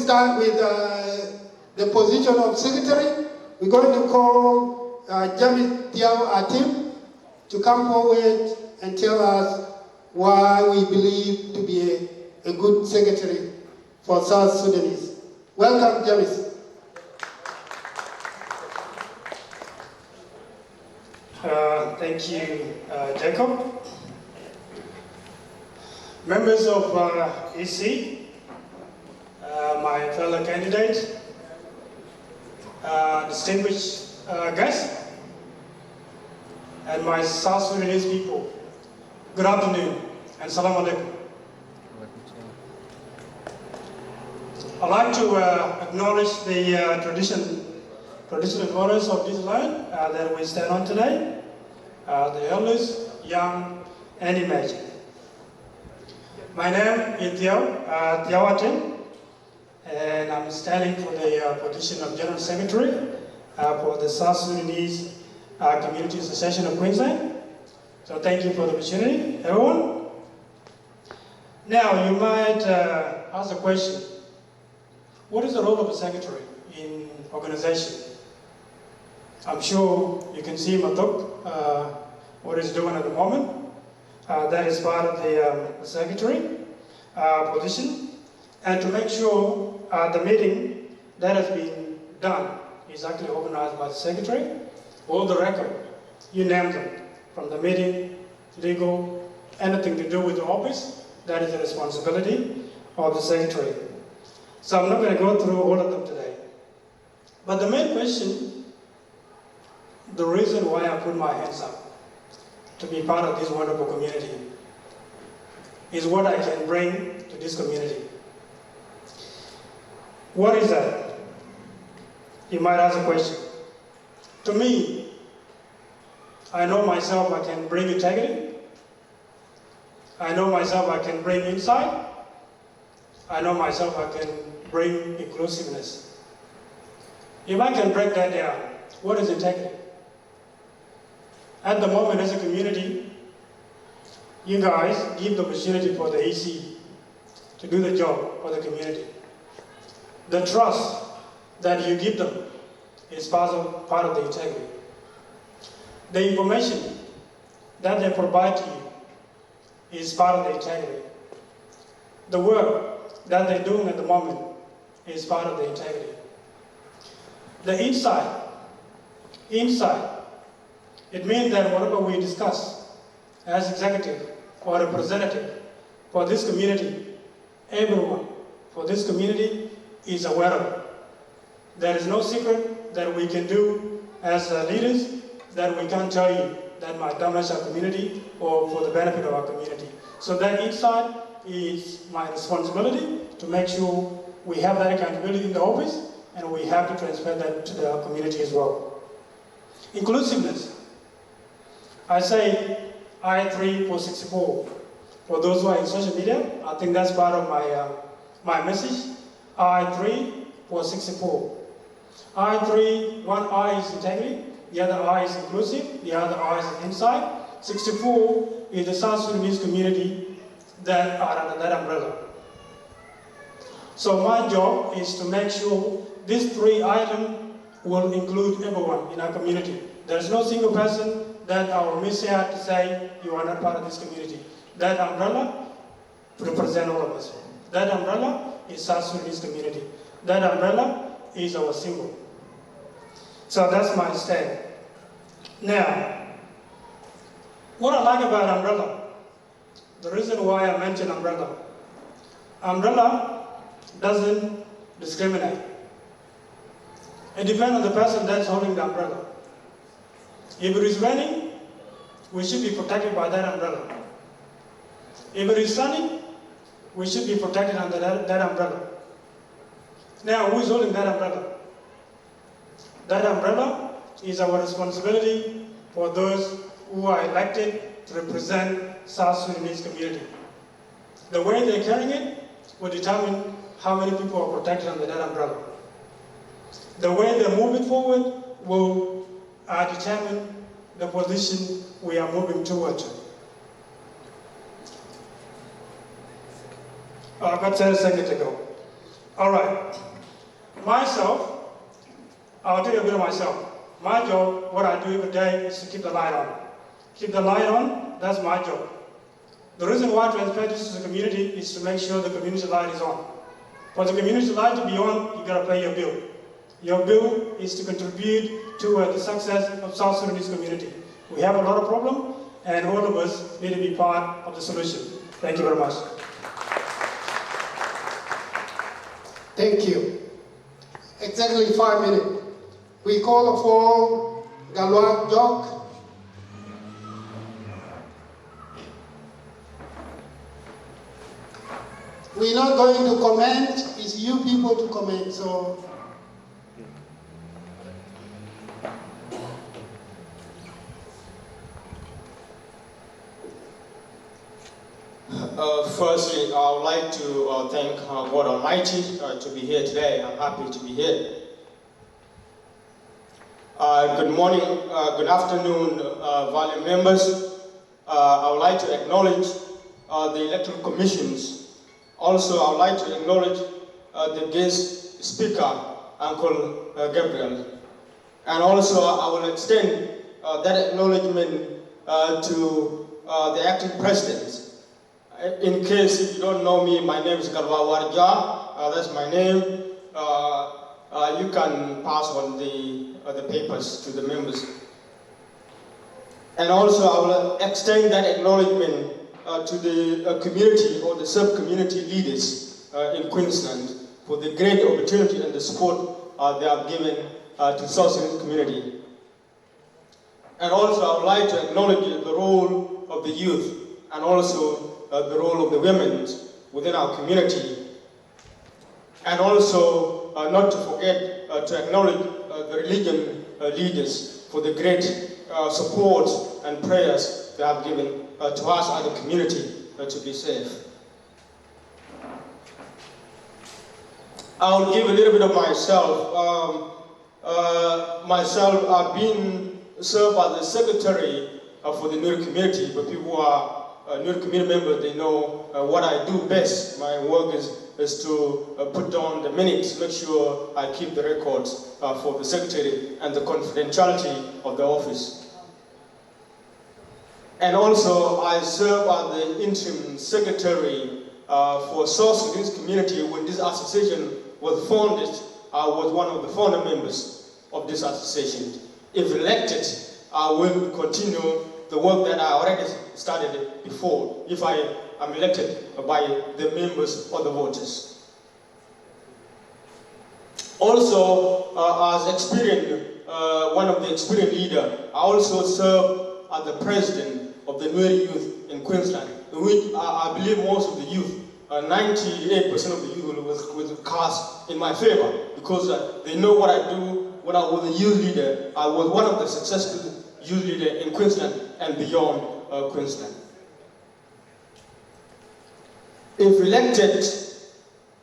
start with the position of secretary. We're going to call Thiew Atem to come forward and tell us why we believe to be a good secretary for South Sudanese. Welcome, James. Thank you, Jacob. Members of EC, my fellow candidates, distinguished guests, and my South Sudanese people, good afternoon and salam alaikum. I'd like to acknowledge the traditional owners of this land that we stand on today, the elders, young and emerging. My name is Thiew Atem, and I'm standing for the position of General Secretary for the South Sudanese Community Association of Queensland. So thank you for the opportunity, everyone. Now you might ask the question, what is the role of a secretary in organization? I'm sure you can see Matuk, what he's doing at the moment. That is part of the secretary position. And to make sure the meeting that has been done is actually organized by the secretary. All the record, you name them, from the meeting, legal, anything to do with the office, that is the responsibility of the secretary. So I'm not going to go through all of them today. But the main question, the reason why I put my hands up to be part of this wonderful community is what I can bring to this community. What is that? You might ask a question. To me, I know myself I can bring integrity. I know myself I can bring insight. I know myself I can bring inclusiveness. If I can break that down, what is integrity? At the moment, as a community, you guys give the opportunity for the EC to do the job for the community. The trust that you give them is part of the integrity. The information that they provide to you is part of the integrity. The work that they're doing at the moment is part of the integrity. The insight, it means that whatever we discuss as executive or representative for this community, everyone for this community is aware of it. There is no secret that we can do as leaders that we can't tell you that might damage our community or for the benefit of our community. So that insight is my responsibility to make sure we have that accountability in the office and we have to transfer that to the community as well. Inclusiveness. I say I3 for 64. For those who are in social media, I think that's part of my message. I3 for 64. I3, one I is integrity, the other I is inclusive, the other I is insight. 64 is the South Sudanese community that are under that umbrella. So my job is to make sure these three items will include everyone in our community. There is no single person that I will miss out to say you are not part of this community. That umbrella represents all of us. That umbrella is South Sudanese community. That umbrella is our symbol. So that's my stand. Now, what I like about umbrella, the reason why I mention umbrella doesn't discriminate. It depends on the person that's holding the umbrella. If it is raining, we should be protected by that umbrella. If it is sunny, we should be protected under that umbrella. Now, who is holding that umbrella? That umbrella is our responsibility for those who are elected to represent South Sudanese community. The way they're carrying it will determine how many people are protected under that umbrella. The way they're moving forward will determine the position we are moving towards. I've got 10 seconds to go. All right. Myself, I'll tell you a bit of myself. My job, what I do every day is to keep the light on. Keep the light on, that's my job. The reason why transparent is a community is to make sure the community light is on. For the community light to be on, you gotta pay your bill. Your bill is to contribute to the success of South Sudanese community. We have a lot of problems, and all of us need to be part of the solution. Thank you very much. Thank you. Exactly 5 minutes. We call for Gatluak, Jock. We're not going to comment, it's you people to comment, so. Firstly, I would like to thank God Almighty to be here today. I'm happy to be here. Good morning, good afternoon, valued members. I would like to acknowledge the electoral commissions. Also, I would like to acknowledge the guest speaker, Uncle Gabriel. And also, I will extend that acknowledgement to the acting president. In case if you don't know me, my name is Gatluak, that's my name. You can pass on the papers to the members. And also I will extend that acknowledgement to the community or the sub-community leaders in Queensland for the great opportunity and the support they have given to South Sudanese community. And also I would like to acknowledge the role of the youth and also the role of the women within our community. And also not to forget to acknowledge the religion leaders for the great support and prayers they have given to us as a community to be safe. I'll give a little bit of myself. I've been served as the secretary for the Nuer community, but people who are Nuer community members, they know what I do best. My work is to put down the minutes, make sure I keep the records for the secretary and the confidentiality of the office. And also, I serve as the interim secretary for South Sudanese community. When this association was founded, I was one of the founder members of this association. If elected, I will continue the work that I already started before, if I am elected by the members or the voters. Also, as one of the experienced leaders, I also serve as the president of the Nuer youth in Queensland, in which I believe most of the youth, 98% of the youth will cast in my favor, because they know what I do. When I was a youth leader, I was one of the successful youth leaders in Queensland and beyond Queensland. If elected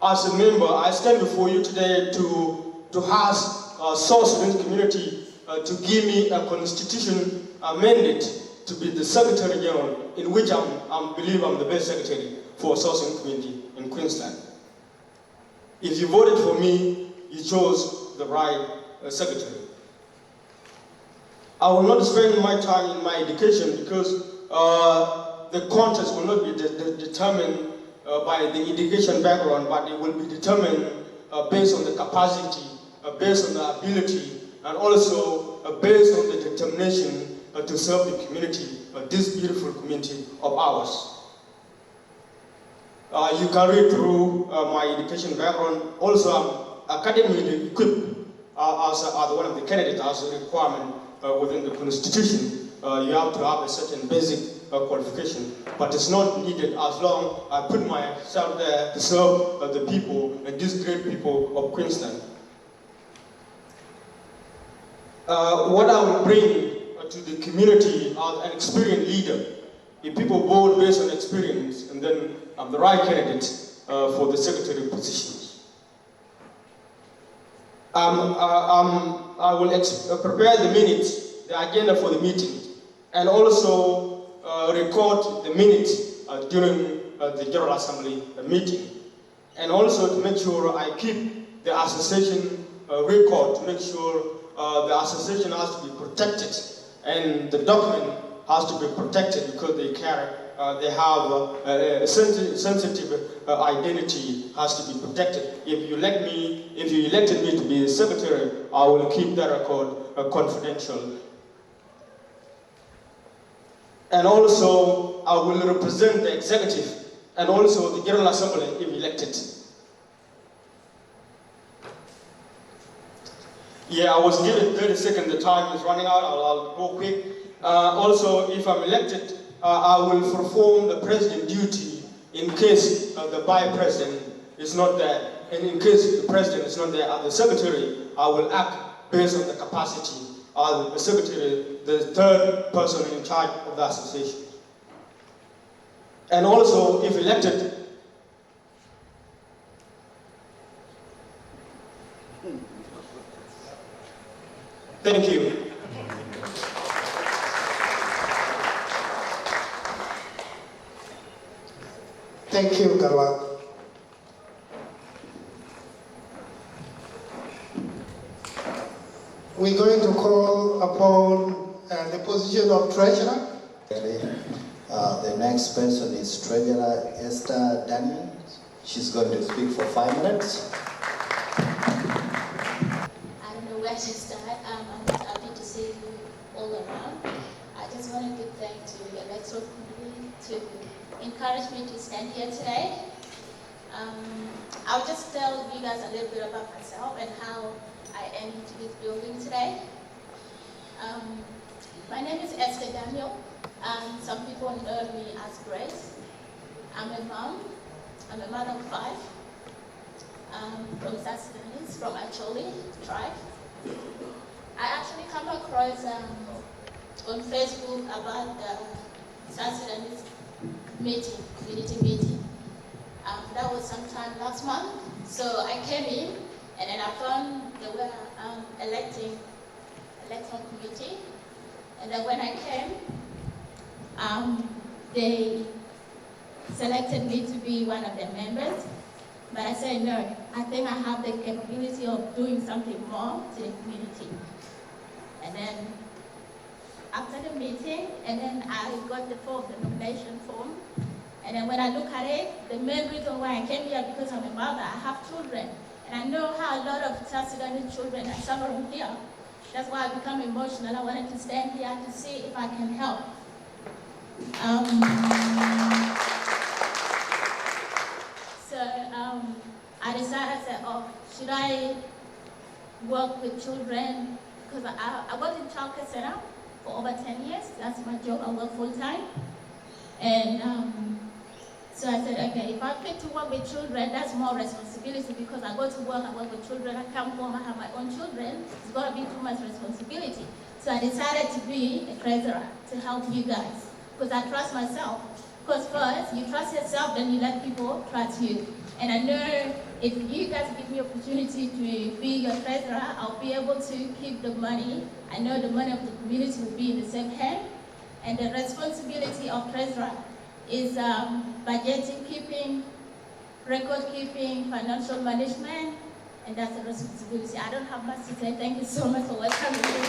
as a member, I stand before you today to ask South Sudanese community to give me a constitution mandate to be the Secretary General, in which I believe I'm the best secretary for South Sudanese community in Queensland. If you voted for me, you chose the right secretary. I will not spend my time in my education because the contest will not be determined by the education background, but it will be determined based on the capacity, based on the ability, and also based on the determination to serve the community, this beautiful community of ours. You can read through my education background. Also, I'm academically equipped as one of the candidates as a requirement within the Constitution. You have to have a certain basic qualification, but it's not needed as long as I put myself there to serve the people and these great people of Queensland. What I will bring to the community as an experienced leader, if people vote based on experience, and then I'm the right candidate for the secretary positions. I will prepare the minutes, the agenda for the meeting, and also record the minutes during the General Assembly meeting. and also to make sure I keep the association record, to make sure the association has to be protected, and the document has to be protected because they have a sensitive identity has to be protected. If you elected me to be the secretary, I will keep that record confidential. And also, I will represent the executive and also the General Assembly if elected. Yeah, I was given 30 seconds, the time is running out, I'll go quick. Also, if I'm elected, I will perform the president duty in case the vice president is not there. And in case the president is not there, as the secretary, I will act based on the capacity as the secretary, the third person in charge of the association. And also, if elected, thank you. Thank you, Gatluak. We're going to call upon the position of treasurer. The next person is Treasurer Esther Daniel. She's going to speak for 5 minutes. I don't know where to start. I'm happy to see you all around. I just want to give thanks to the electoral committee to encourage me to stand here today. I'll just tell you guys a little bit about myself and how I am into this building today. My name is Esther Daniel. Some people know me as Grace. I'm a mom. I'm a mother of 5. From South Sudanese, from Acholi tribe. I actually come across on Facebook about the South Sudanese community meeting. That was sometime last month. So I came in, and then I found they were electing electoral committee. And then when I came, they selected me to be one of their members. But I said, no, I think I have the capability of doing something more to the community. And then after the meeting, and then I got the nomination form. And then when I look at it, the main reason why I came here because I'm a mother, I have children. And I know how a lot of South Sudanese children are suffering here. That's why I become emotional. I wanted to stand here to see if I can help. I decided, I said, oh, should I work with children? Because I worked in childcare center for over 10 years. That's my job. I work full time. And so I said, okay, if I pick to work with children, that's more responsibility because I go to work, I work with children, I come home, I have my own children. It's going to be too much responsibility. So I decided to be a treasurer to help you guys because I trust myself. Because first, you trust yourself, then you let people trust you. And I know if you guys give me opportunity to be your treasurer, I'll be able to keep the money. I know the money of the community will be in the same hand. And the responsibility of treasurer is budgeting keeping, record keeping, financial management, and that's the responsibility. I don't have much to say. Thank you so much for welcoming me.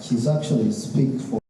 She's actually speaks for